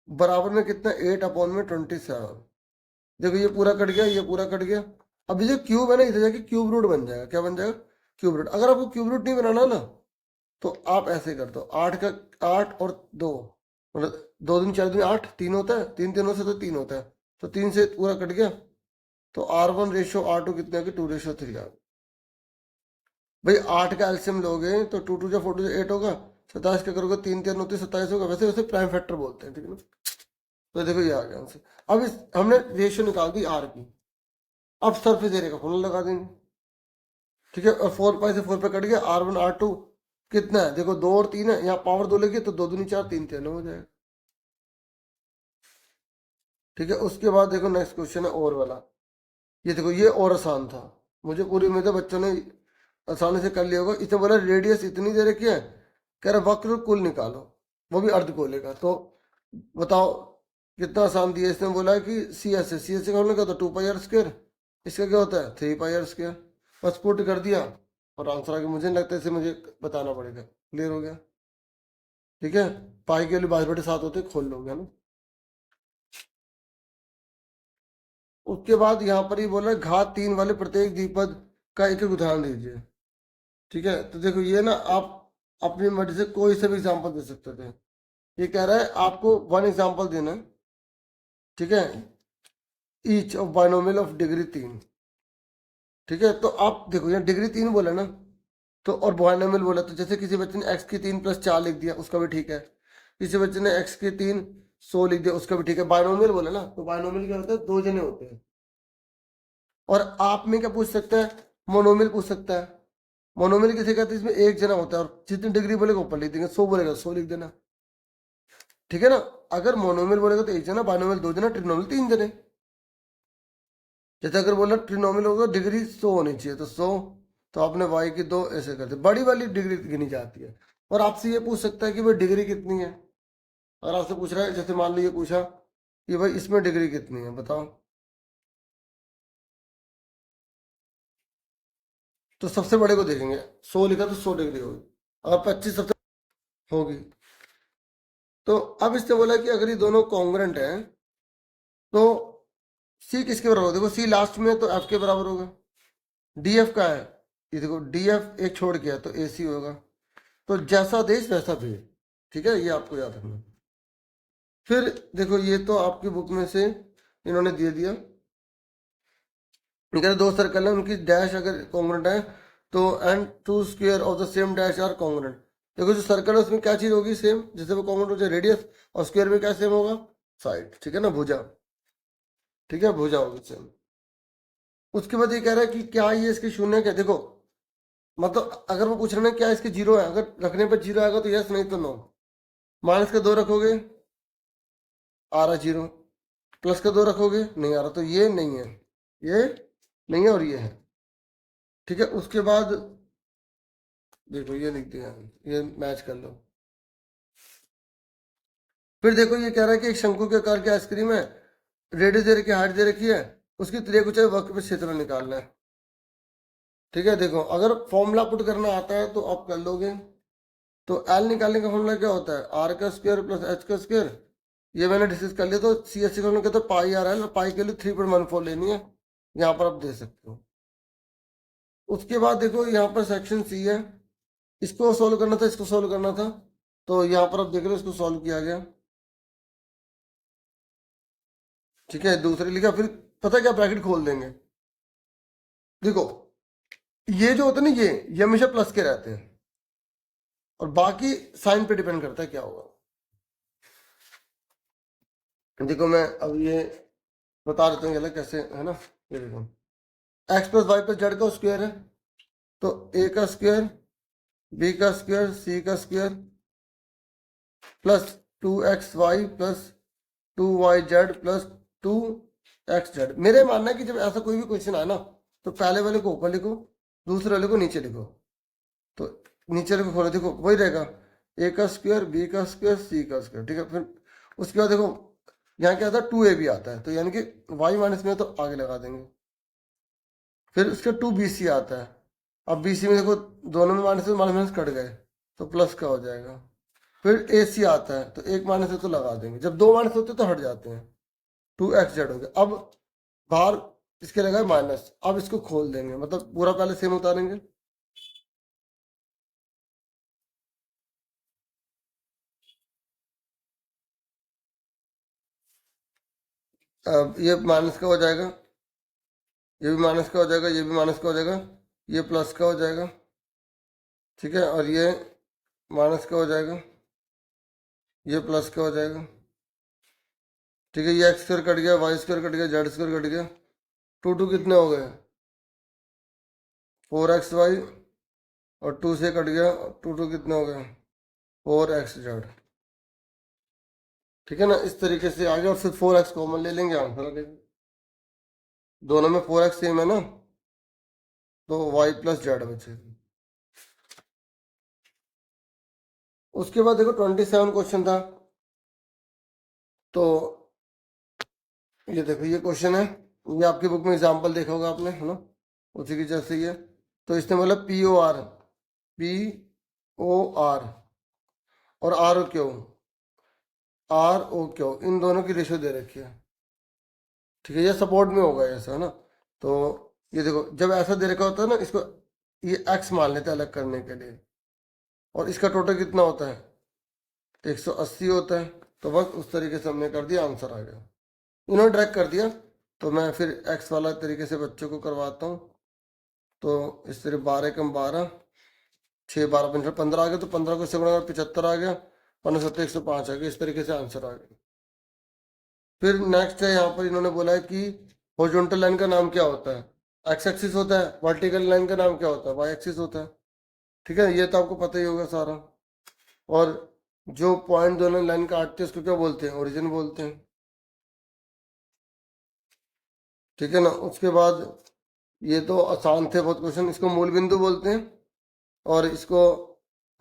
बराबर में कितना? 8/27। देखो ये पूरा कट गया, ये पूरा कट गया। अब ये जो क्यूब है ना, इधर जाके क्यूब रूट बन जाएगा। क्या बन जाएगा? Cube root. अगर आपको क्यूब रूट नहीं बनाना ना, तो आप ऐसे कर दो, 8 का 8 और 2, मतलब 2 दिन 4 दिन 8, 3 होता है, 3 3 से तो 3 होता है, तो 3 से पूरा कट गया। तो R1:R2 कितना है? 2:3 आ। भाई 8 का एलसीएम लोगे तो 2 2 जा 4 2 8 होगा, 27 का करोगे 3 3 होती 27 होगा। वैसे वैसे प्राइम फैक्टर बोलते हैं, ठीक है ना। तो देखो ये आ गया आंसर। अब इस हमने रेशियो निकाल दी आर की। अब सरफेस एरिया का फॉर्मूला लगा देंगे, ठीक है। और 4 पाई से 4 पे कट गया, R1 R2 कितना है? देखो 2 और 3 है, यहाँ पावर 2 लगी तो 2 दूनी 4, 3 3 हो जाएगा, ठीक है। उसके बाद देखो नेक्स्ट क्वेश्चन है और वाला। ये देखो ये और आसान था, मुझे पूरी उम्मीद है बच्चों ने आसानी से कर लिया होगा। इसने बोला रेडियस इतनी दे रखी है, कह रहा वक्र कुल निकालो, वो भी अर्धगोले का। तो बताओ कितना आसान दिया। इसने बोला है कि सी एस से करने का तो 2 पाई आर स्क्वायर, इसका क्या होता है? 3 पाई आर स्क्वायर। बस पुट कर दिया और आंसर आ गया। मुझे नहीं लगता इसे मुझे बताना पड़ेगा, क्लियर हो गया, ठीक है। पाई के लिए 22/7 होते, खोल लोगे, है ना। उसके बाद यहाँ पर ही बोला घात 3 वाले प्रत्येक द्विपद का एक एक उदाहरण दीजिए, ठीक है। तो देखो ये ना आप अपनी मर्जी से कोई से भी एग्जाम्पल दे सकते थे। ये कह रहा है आपको 1 एग्जाम्पल देना है, ठीक है, each of binomial of degree 3, ठीक है। तो आप देखो यहाँ डिग्री 3 बोला ना, तो और बाइनोमियल बोला, तो जैसे किसी बच्चे ने x की 3 + 4 लिख दिया, उसका भी ठीक है। किसी बच्चे ने x की 3 100 लिख दिया, उसका भी ठीक है। बाइनोमियल बोला ना, तो बाइनोमियल क्या होता है? 2 जने होते हैं। और आप में क्या पूछ सकता है? मोनोमियल पूछ सकता है। मोनोमियल किसे कहते हैं? इसमें एक जना होता है, और जितनी डिग्री बोलेगा ऊपर लिख देंगे, 100 बोलेगा 100 लिख देना, ठीक है ना। अगर मोनोमियल बोलेगा तो एक जना, बाइनोमियल 2 जना, ट्रिनोमियल 3 जने। जैसे अगर बोला ट्रिनोमियल होगा डिग्री 100 होनी चाहिए, तो 100, तो आपने वाई की 2 ऐसे करते, बड़ी वाली डिग्री गिनी जाती है। और आपसे ये पूछ सकता है कि भाई डिग्री कितनी है। अगर आपसे पूछ रहा है, जैसे मान लीजिए पूछा कि भाई इसमें डिग्री कितनी है बताओ, तो सबसे बड़े को देखेंगे, 100 लिखा तो 100 डिग्री होगी। अगर 25 सबसे होगी। तो अब इसने बोला कि अगर ये दोनों कॉन्ग्रेंट हैं तो सी किसके बराबर होगा? देखो सी लास्ट में, तो एफ के बराबर होगा। डी एफ का है, ये देखो डी एफ एक छोड़ के है, तो ए सी होगा। तो जैसा देश वैसा भेड़, ठीक है, ये आपको याद रखना। फिर देखो ये तो आपकी बुक में से इन्होंने दे दिया, ये कह रहे दो सर्कल है, उनकी डैश अगर कॉन्ग्रुएंट है तो and two square of the same dash are congruent. देखो जो सर्कल है उसमें क्या चीज होगी सेम, जैसे वो कॉन्ग्रुएंट हो जाए रेडियस, और स्क्वायर में क्या सेम होगा, साइड, ठीक है ना, भुजा, ठीक है, भुजा होगी सेम। उसके बाद ये कह रहा है कि क्या ये इसके शून्य क्या, देखो मतलब अगर वो पूछ रहे हैं क्या इसके जीरो है, अगर रखने पर जीरो आएगा तो यस, नहीं तो नो। माइनस का दो रखोगे आ रहा जीरो, प्लस का दो रखोगे नहीं आ रहा, तो ये नहीं है, ये नहीं है और ये है, ठीक है। उसके बाद देखो ये लिख दिया, ये मैच कर लो। फिर देखो ये कह रहा है कि एक शंकु के आकार की आइसक्रीम है, रेडियस दे रखी है, हाइट दे रखी है, उसकी त्रिज्या ऊंचाई वक्र पे क्षेत्र निकालना है, ठीक है। देखो अगर फॉर्मूला पुट करना आता है तो आप कर लोगे। तो एल निकालने का फॉर्मूला क्या होता है, आर का स्क्वायर प्लस एच का स्क्वायर, ये मैंने डिस्कस कर लिया। तो सी एस सी का कहते हैं पाई आर एल, और पाई के लिए 3.14 लेनी है, यहाँ पर आप दे सकते हो। उसके बाद देखो यहाँ पर सेक्शन सी है, इसको सोल्व करना था, इसको सोल्व करना था, तो यहाँ पर आप देख रहे हो इसको सोल्व किया गया, ठीक है। दूसरे लिखा, फिर पता क्या ब्रैकेट खोल देंगे। देखो ये जो होता है ना, ये हमेशा प्लस के रहते हैं, और बाकी साइन पे डिपेंड करता है क्या होगा। देखो मैं अब ये बता देता हूँ कैसे, है ना। ये देखो X plus Y plus Z का स्क्वायर है, तो ए का स्क्वायर, बी का स्क्वायर, सी का square plus 2xy plus 2yz plus 2xz। मेरे मानना है कि जब ऐसा कोई भी क्वेश्चन आए ना, तो पहले वाले को ऊपर लिखो, दूसरे वाले को नीचे लिखो। तो नीचे वाले को खोलो, देखो वही रहेगा, ए का स्क्वायर, बी का स्क्वायर, सी का स्क्वायर, ठीक है। फिर उसके बाद देखो यहाँ क्या आता है, 2a भी आता है, तो यानी कि y माइनस में है तो आगे लगा देंगे। फिर उसका 2bc आता है, अब bc में देखो दोनों में माइनस माइनस माइनस कट गए, तो प्लस का हो जाएगा। फिर ए सी आता है, तो एक माइनस है तो लगा देंगे, जब दो माइनस होते तो हट जाते हैं, 2xz हो गया। अब बाहर इसके लगा माइनस, अब इसको खोल देंगे, मतलब पूरा पहले सेम उतारेंगे। अब ये माइनस का हो जाएगा, ये भी माइनस का हो जाएगा, ये भी माइनस का हो जाएगा, ये प्लस का हो जाएगा, ठीक है। और ये माइनस का हो जाएगा, ये प्लस का हो जाएगा, ठीक है। ये एक्स स्क्वायर कट गया, वाई स्क्वायर कट गया, जेड स्क्वायर कट गया, टू टू कितने हो गए, 4xy, और 2 से कट गया, टू टू कितने हो गए, 4xz, ठीक है ना। इस तरीके से आगे, और फिर 4x कॉमन ले लेंगे, आंसर आ जाएगा। दोनों में 4x सेम है ना, तो y प्लस जेड बचेगा। उसके बाद देखो 27 क्वेश्चन था, तो ये देखो ये क्वेश्चन है, ये आपकी बुक में एग्जाम्पल देखा होगा आपने, है ना, उसी की जैसे ही है। तो इसने बोला पी ओ आर और आर ओ क्यू इन दोनों की रेशियो दे रखी है, ठीक है। ये सपोर्ट में होगा ऐसा, है ना। तो ये देखो जब ऐसा दे रखा होता है ना, इसको ये एक्स मान लेते हैं अलग करने के लिए, और इसका टोटल कितना होता है, 180 होता है। तो बस उस तरीके से हमने कर दिया, आंसर आ गया। इन्होंने डायरेक्ट कर दिया, तो मैं फिर एक्स वाला तरीके से बच्चों को करवाता हूँ। तो इस तरह 12 × 6 12 15 15 आ गया, तो 15 को इससे गुणा 75 आ गया, 15 7 105 आ गया, इस तरीके से आंसर आ गया। फिर नेक्स्ट है, यहाँ पर इन्होंने बोला है कि हॉरिजॉन्टल लाइन का नाम क्या होता है, एक्स एक्सिस होता है, वर्टिकल लाइन का नाम क्या होता है, वाई एक्सिस होता है, ठीक है। ये तो आपको पता ही होगा सारा। और जो पॉइंट दोनों लाइन काटते हैं उसको क्या बोलते हैं, ओरिजिन बोलते हैं, ठीक है ना। उसके बाद ये तो आसान थे बहुत क्वेश्चन, इसको मूल बिंदु बोलते हैं, और इसको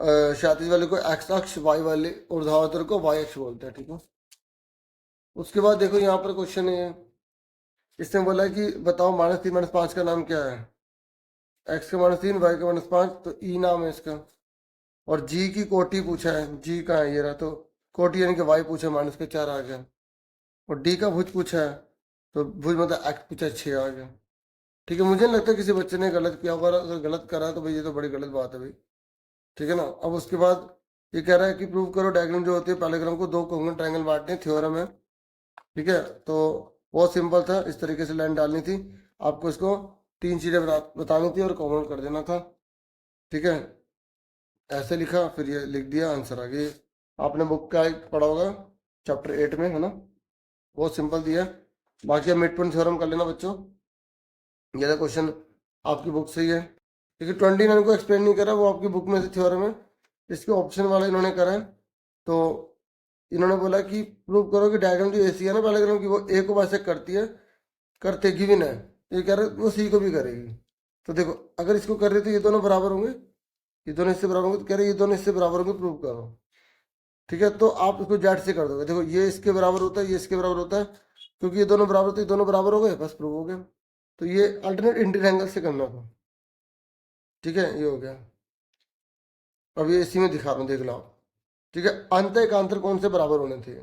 क्षैतिज वाले को एक्स अक्ष, वाई वाले ऊर्ध्वाधर को वाई अक्ष बोलते हैं, ठीक है। उसके बाद देखो यहाँ पर क्वेश्चन है, इसने बोला है कि बताओ -3 -5 का नाम क्या है, एक्स का -3 वाई का -5, तो ई नाम है इसका। और जी की कोटि पूछा है, जी का है ये रहा, तो कोटि यानी कि वाई पूछा, -4 आ गया। और डी का भुज पूछा है, तो भुज मतलब एक्स पूछा, 6 आ गया, ठीक है। मुझे नहीं लगता किसी बच्चे ने गलत किया होगा, अगर गलत करा है तो भाई ये तो बड़ी गलत बात है भाई, ठीक है ना। अब उसके बाद ये कह रहा है कि प्रूव करो डायग्राम जो होती है पैराग्राम को दो कॉन्ग्रुएंट ट्रायंगल बांटने, थ्योरम है, ठीक है। तो बहुत सिंपल था, इस तरीके से लाइन डालनी थी, आपको इसको 3 चीज़ें बतानी थी और कॉमन कर देना था। ठीक है, ऐसे लिखा, फिर ये लिख दिया, आंसर आ गया। आपने बुक का एक पढ़ा होगा चैप्टर 8 में, है ना, बहुत सिंपल दिया है। बाकी अब मिड पॉइंट थ्योरम कर लेना बच्चों। ये क्वेश्चन आपकी बुक से ही है, क्योंकि 29 को एक्सप्लेन नहीं करा, वो आपकी बुक में से थ्योरम है, इसके ऑप्शन वाला इन्होंने करा है। तो इन्होंने बोला कि प्रूव करो कि डायग्राम जो एसी है ना पैराग्राम की, वो ए को वैसे करती है, करते भी ना है, ये कह रहे वो सी को भी करेगी। तो देखो, अगर इसको कर रही तो ये दोनों बराबर होंगे, ये दोनों इससे बराबर होंगे, तो कह रहे ये दोनों इससे बराबर होंगे, प्रूव करो। ठीक है, तो आप इसको जेड से कर दोगे। देखो, ये इसके बराबर होता है, ये इसके बराबर होता है, क्योंकि ये दोनों बराबर होते हैं, ये दोनों बराबर हो गए, बस प्रूव हो गया। तो ये अल्टरनेट इंटीरियर एंगल से करना था। ठीक है, ये हो गया। अब ये इसी में दिखा रहा हूँ, देख लो आप। ठीक है, अंत एकांतर कौन से बराबर होने थे।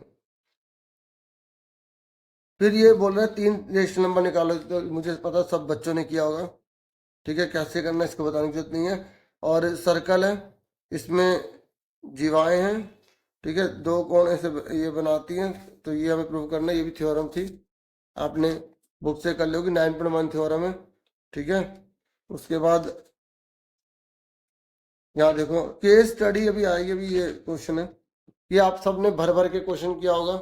फिर ये बोल रहा है 3 रेशनल नंबर निकालो, तो मुझे पता सब बच्चों ने किया होगा। ठीक है, कैसे करना है इसको बताने की जरूरत नहीं है। और सर्कल है, इसमें जीवाएं हैं। ठीक है, 2 कोण ऐसे ये बनाती हैं, तो ये हमें प्रूव करना है, ये भी थ्योरम थी, आपने बुक से कर लोगे, 9.1 थ्योरम है। ठीक है, उसके बाद यहाँ देखो केस स्टडी अभी आएगी, अभी ये क्वेश्चन है, ये आप सबने भर भर के क्वेश्चन किया होगा।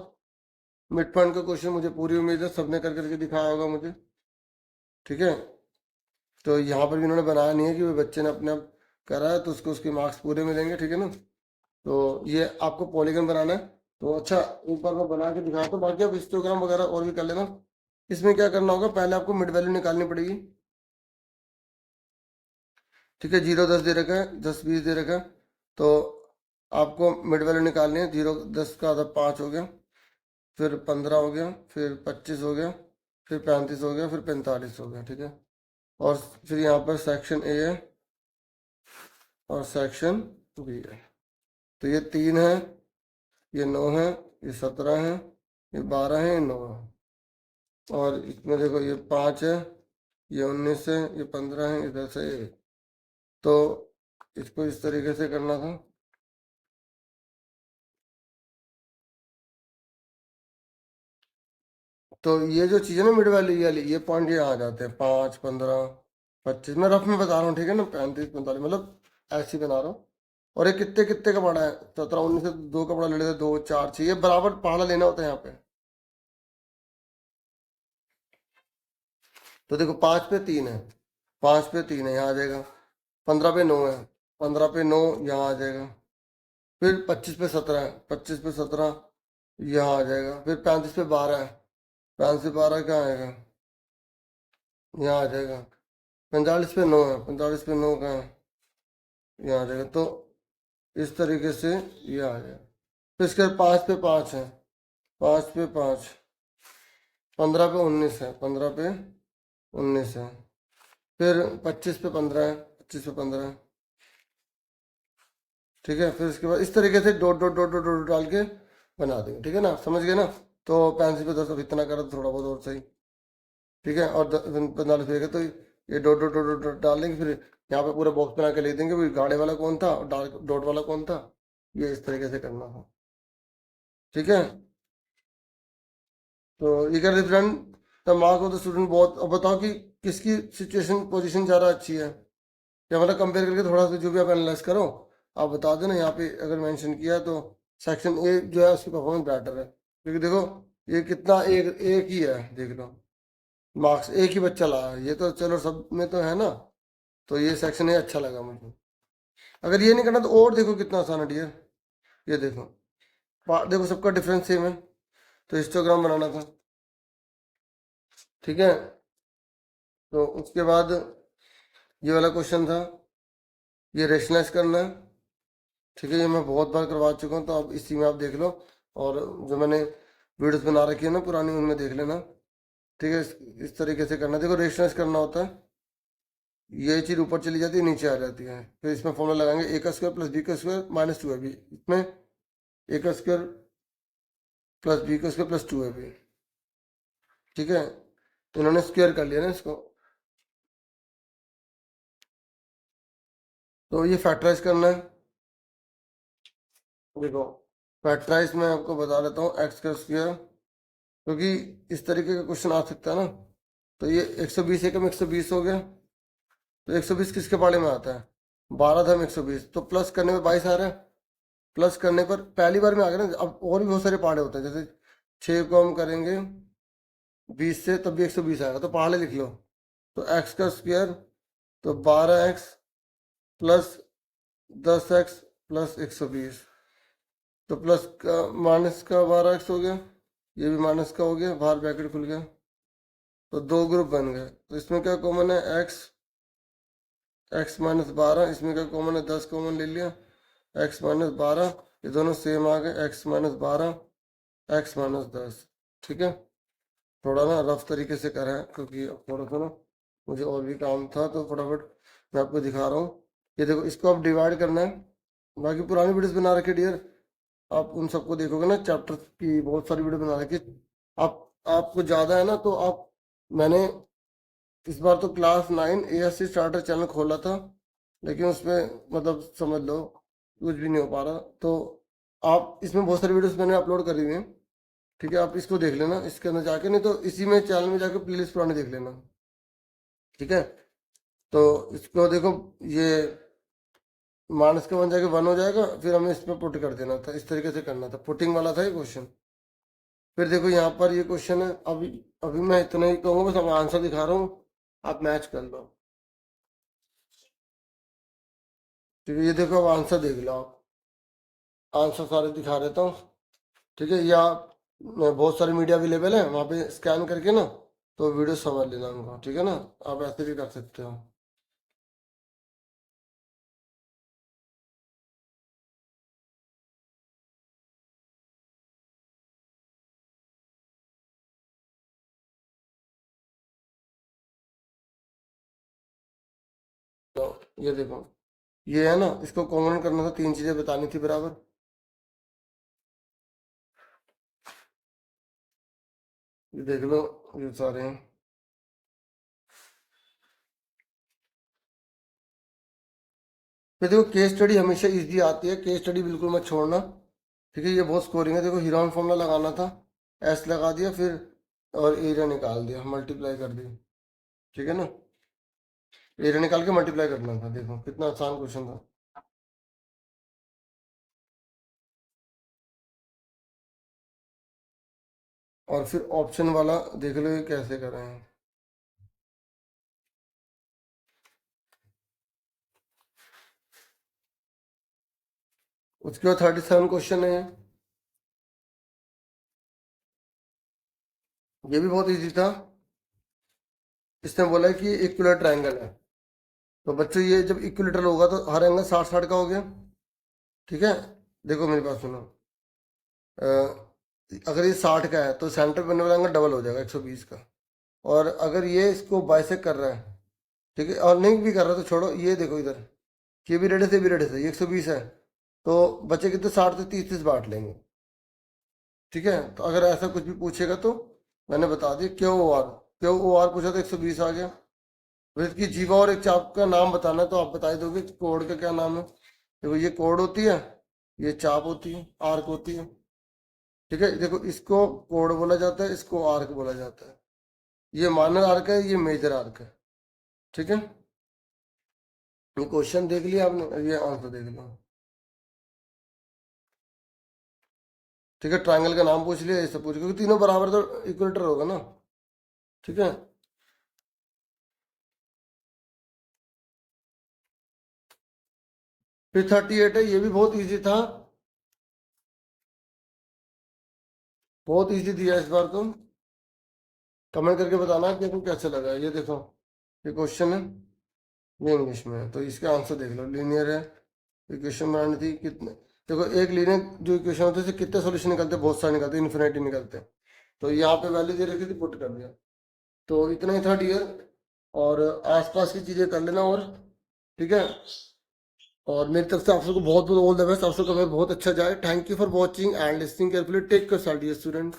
मिड पॉइंट का क्वेश्चन मुझे पूरी उम्मीद है सबने कर करके दिखाया होगा मुझे। ठीक है, तो यहाँ पर भी इन्होंने बनाया नहीं है कि वो बच्चे ने अपने आप करा है तो उसको उसके मार्क्स पूरे मिलेंगे। ठीक है ना, तो ये आपको पॉलीगन बनाना है, तो अच्छा एक बार मैं बना के दिखाता हूँ, बाकी आप हिस्टोग्राम वगैरह और भी कर लेना। इसमें क्या करना होगा, पहले आपको मिड वैल्यू निकालनी पड़ेगी। ठीक है, 0 10 दे रखा है, 10 20 दे रखा है, तो आपको मिड वैल्यू निकालनी है। 0 10 का आधा 5 हो गया, फिर 15 हो गया, फिर 25 हो गया, फिर 35 हो गया, फिर 45 हो गया। ठीक है, और फिर यहाँ पर सेक्शन ए है और सेक्शन बी है। तो ये 3 है, ये 9 है, ये 17 है, ये 12 है, ये 9 है, और इसमें देखो ये 5 है, ये 19 है, ये 15 है, इधर से ये। तो इसको इस तरीके से करना था। तो ये जो चीज़ है ना मिड वैल्यू ये वाली, ये पॉइंट ये आ जाते हैं 5 15 25, मैं रफ में बता रहा हूँ। ठीक है ना, 35 45 मतलब ऐसे ही बना रहा हूँ। और ये कितने कितने का पड़ा है, 17 19 से 2 का पड़ा ले लेते, 2 4 6, ये बराबर पहाड़ा लेना होता है यहाँ पे। तो देखो 5 पे 3 है, 5 पे 3 है, यहाँ आ जाएगा। 15 पे 9 है, 15 पे 9 यहाँ आ जाएगा। फिर 25 पे 17 है, 25 पे 17 यहाँ आ जाएगा। फिर 35 पे 12 है, 35 पे 12 कहाँ आएगा, यहाँ आ जाएगा। 45 पे 9 है, 45 पे 9 कहाँ है, यहाँ आ जाएगा। तो इस तरीके से ये आ जाएगा। फिर इसके बाद 5 पे 5 है, 5 पे 5, 15 पे 19 है, 15 पे 19 है। फिर 25 पे 15 है, 25 पे 15 है। ठीक है, फिर उसके बाद इस तरीके से dot dot dot dot dot डाल के बना देंगे। ठीक है ना, समझ गए ना। तो 35 पे 10 अब इतना करा तो थोड़ा बहुत और सही। ठीक है, और 45 पे तो ये डॉट डॉट डॉट डॉट डाल देंगे। फिर यहाँ पे पूरा बॉक्स बना के लिख देंगे भाई गाढ़े वाला कौन था और डॉट वाला कौन था। ये इस तरीके से करना था। ठीक है, तो ये कर different the mark of the student बहुत। अब बताओ कि किसकी सिचुएशन पोजीशन ज़्यादा अच्छी है, या मतलब कंपेयर करके थोड़ा सा जो भी आप एनालाइज करो आप बता देना। यहाँ पे अगर मेंशन किया तो सेक्शन ए जो है उसकी परफॉर्मेंस बेटर है, क्योंकि देखो ये कितना एक एक ही है, देख लो मार्क्स एक ही बच्चा लाया है। ये तो चलो सब में तो है ना, तो ये सेक्शन ए अच्छा लगा मुझे। अगर ये नहीं करना तो और देखो कितना आसान है डियर, ये देखो देखो सबका डिफरेंस सेम है, तो हिस्टोग्राम बनाना था। ठीक है, तो उसके बाद ये वाला क्वेश्चन था, ये रेशनलाइज करना है। ठीक है, ये मैं बहुत बार करवा चुका हूँ, तो अब इसी में आप देख लो, और जो मैंने वीडियोस बना रखी है ना पुरानी, उनमें देख लेना। ठीक है, इस तरीके से करना। देखो रेशनलाइज करना होता है, ये चीज़ ऊपर चली जाती है नीचे आ जाती है, फिर इसमें फॉर्मूला लगाएंगे ए का स्क्वायर प्लस बी का स्क्वायर माइनस 2 है बी, इसमें ए का स्क्वायर प्लस बी का स्क्वायर प्लस 2 है बी। ठीक है, तो इन्होंने स्क्वायर कर लिया ना इसको, तो ये फैक्टराइज करना है। देखो फैक्टराइज में आपको बता देता हूँ एक्स का स्क्वायर, क्योंकि इस तरीके का क्वेश्चन आ सकता है ना, तो ये 120 एकम 120 हो गया। तो 120 किसके पाले में आता है? 12 धम 120, तो प्लस करने में 22 आ रहा है। प्लस करने पर पहली बार में आ गया ना, अब और भी बहुत सारे पहाड़े होते हैं, जैसे 6 को हम करेंगे 20 से तब भी 120 आएगा, तो पहाड़े लिख लो। तो x का स्क्वायर, तो 12x प्लस 10x प्लस 120, तो प्लस का माइनस का 12x हो गया, ये भी माइनस का हो गया, बाहर ब्रैकेट खुल गया। तो दो ग्रुप बन गए, तो इसमें क्या कॉमन है? x -12, इसमें क्या कॉमन है? 10 कॉमन ले लिया, x -12, ये दोनों सेम आ गए, x -12 x -10। ठीक है, थोड़ा ना रफ तरीके से करा है क्योंकि अब थोड़ा सा ना मुझे और भी काम था, तो फटाफट मैं आपको दिखा रहा हूँ। ये देखो, इसको आप डिवाइड करना है। बाकी पुरानी वीडियोस बना रखे डियर, आप उन सबको देखोगे ना, चैप्टर की बहुत सारी वीडियो बना रखी। आपको ज़्यादा है ना, तो आप, मैंने इस बार तो क्लास 9 ASC स्टार्टर चैनल खोला था, लेकिन उसमें मतलब समझ लो कुछ भी नहीं हो पा रहा। तो आप इसमें बहुत सारी वीडियोस मैंने अपलोड करी हुई हैं, ठीक है, आप इसको देख लेना इसके अंदर जाके, नहीं तो इसी में चैनल में जाके प्लेलिस्ट पुरानी देख लेना। ठीक है, तो इसको देखो, ये माइनस का 1 जाके 1 हो जाएगा, फिर हमें इसमें पुट कर देना था, इस तरीके से करना था, पुटिंग वाला था ये क्वेश्चन। फिर देखो यहाँ पर ये क्वेश्चन है, अभी अभी मैं इतना ही कहूँगा, बस अब आंसर दिखा रहा हूँ, आप मैच कर लो। ठीक है, ये देखो, अब आंसर देख लो आप, आंसर सारे दिखा देता हूँ। ठीक है, या बहुत सारी मीडिया अवेलेबल है, वहाँ पे स्कैन करके ना तो वीडियो समझ लेना उनको। ठीक है ना, आप ऐसे भी कर सकते हो। तो ये देखो, ये है ना, इसको कॉमन करना था, 3 चीजें बतानी थी बराबर। ये देख लो, ये सारे हैं। फिर देखो, केस स्टडी हमेशा इजी आती है, केस स्टडी बिल्कुल मत छोड़ना। ठीक है, ये बहुत स्कोरिंग है। देखो, हीरोन फॉर्मूला लगाना था, एस लगा दिया, फिर और एरिया निकाल दिया, मल्टीप्लाई कर दी। ठीक है ना, एरिया निकाल के मल्टीप्लाई करना था। देखो कितना आसान क्वेश्चन था। और फिर ऑप्शन वाला देख लो, ये कैसे कर रहे हैं। उसके बाद 37 क्वेश्चन है, ये भी बहुत इजी था। इसने बोला है कि ये इक्विलेटरल ट्रायंगल है, तो बच्चों ये जब इक्विलेटरल होगा तो हर एंगल 60-60 का हो गया। ठीक है, देखो मेरी बात सुनो, अ, अगर ये 60 का है तो सेंटर पे बनने वाला एंगल डबल हो जाएगा 120 का। और अगर ये इसको बाइसेक कर रहा है, ठीक है, और नहीं भी कर रहा तो छोड़ो, ये देखो इधर, ये भी रेडियस है, ये भी रेडियस है, ये 120 है, तो बच्चे कितने, 60 से 30-30 बांट लेंगे। ठीक है, तो अगर ऐसा कुछ भी पूछेगा तो मैंने बता दिया, क्यू ओ आर पूछा तो 120 आ गया। फिर इसकी जीवा और एक चाप का नाम बताना है, तो आप बता ही दोगे कोड का क्या नाम है। देखो, ये कोड होती है, ये चाप होती है, आर्क होती है। ठीक है, देखो, इसको कोड बोला जाता है, इसको आर्क बोला जाता है। ये माइनर आर्क है, ये मेजर आर्क है। ठीक है, ये क्वेश्चन देख लिया आपने, ये आंसर देख लो। ठीक है, ट्रायंगल का नाम पूछ लिया, ये सब पूछ, क्योंकि तीनों बराबर तो इक्वेटर होगा ना। ठीक है, फिर 38 है, ये भी बहुत इजी था, बहुत इजी दिया इस बार तो। कमेंट करके बताना कि आपको कैसा लगा। ये देखो, ये क्वेश्चन है, ये इंग्लिश में है, तो इसका आंसर देख लो। लीनियर है, इक्वेशन बनानी थी कितने, देखो एक लीनियर जो इक्वेशन होते हैं कितने सोल्यूशन निकलते हैं, बहुत सारे निकलते हैं, इन्फिनिटी निकलते हैं। तो यहाँ पे वैल्यू दे रखी थी, पुट कर दिया। तो इतना ही था डियर, और आसपास की चीजें कर लेना। और ठीक है, और मेरी तरफ से आप सबको बहुत बहुत ऑल द बेस्ट, आप सबका पेपर बहुत अच्छा जाए। Thank you for watching and listening carefully, take care dear student.